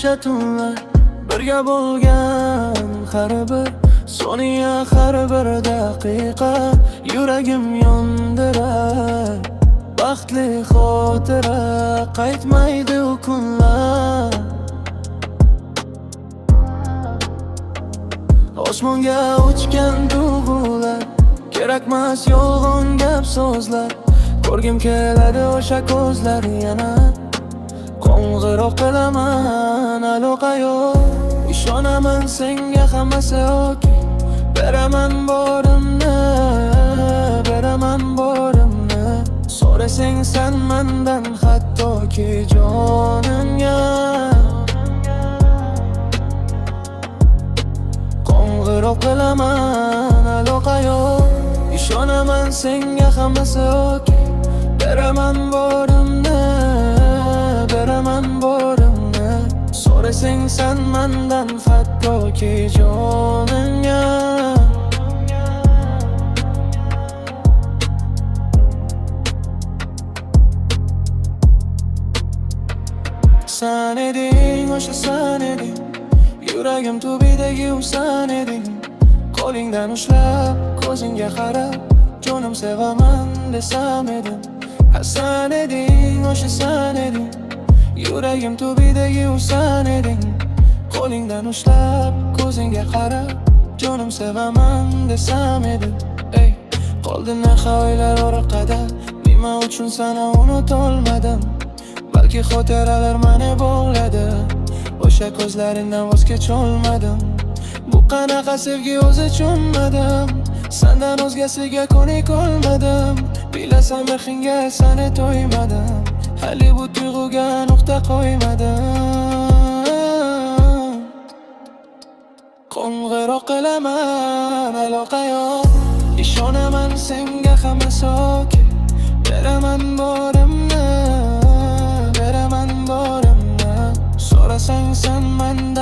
o'sha tunlar, birga bo'lgan har bir soniya, har bir daqiqa yuragim yondirar. Baxtli xotira, qaytmaydi u kunlar. Osmonga uchgan tuyg'ular, kerakmas yolg'on gap so'zlar. Ko'rgim keladi o'sha ko'zlar yana. Qo'ng'iroq qilaman, aloqa yo'q. Ishonaman senga hammasi okey. Beraman borimni, beraman borimni. So'rasang sen mendan hattoki jonimga. Qo'ng'iroq qilaman, aloqa yo'q. Ishonaman senga hammasi okey. Beraman borimni, beraman borimni. So'rasang sen mendan hattoki jonimga. Sen eding, o'sha sen eding. Yuragim tubidagi u sen eding. Qo'lingdan ushlab, ko'zingga qarab, jonim sevaman desam edim. Sen eding, o'sha sen eding. Yuragim tubidagi u sen eding. Qo'lingdan ushlab, ko'zingga qarab, jonim sevaman desam edim. Ey, qoldi naqa o'ylar orqada, nima uchun seni unutolmadim. Balki xotiralar meni bog'ladi, o'sha ko'zlaringdan voz kecholmadim. Bu qanaqa sevgi o'zi tushunmadim. Sendan o'zgasiga ko'nikolmadim. Bilasan mehringga seni to'ymadim. Hali bu tuyg'uga nuqta qo'ymadim. Qo'ng'iroq qilaman, aloqa yo'q. Ishonaman senga hammasi okey. Beraman borimni, beraman borimni. So'rasang sen mendan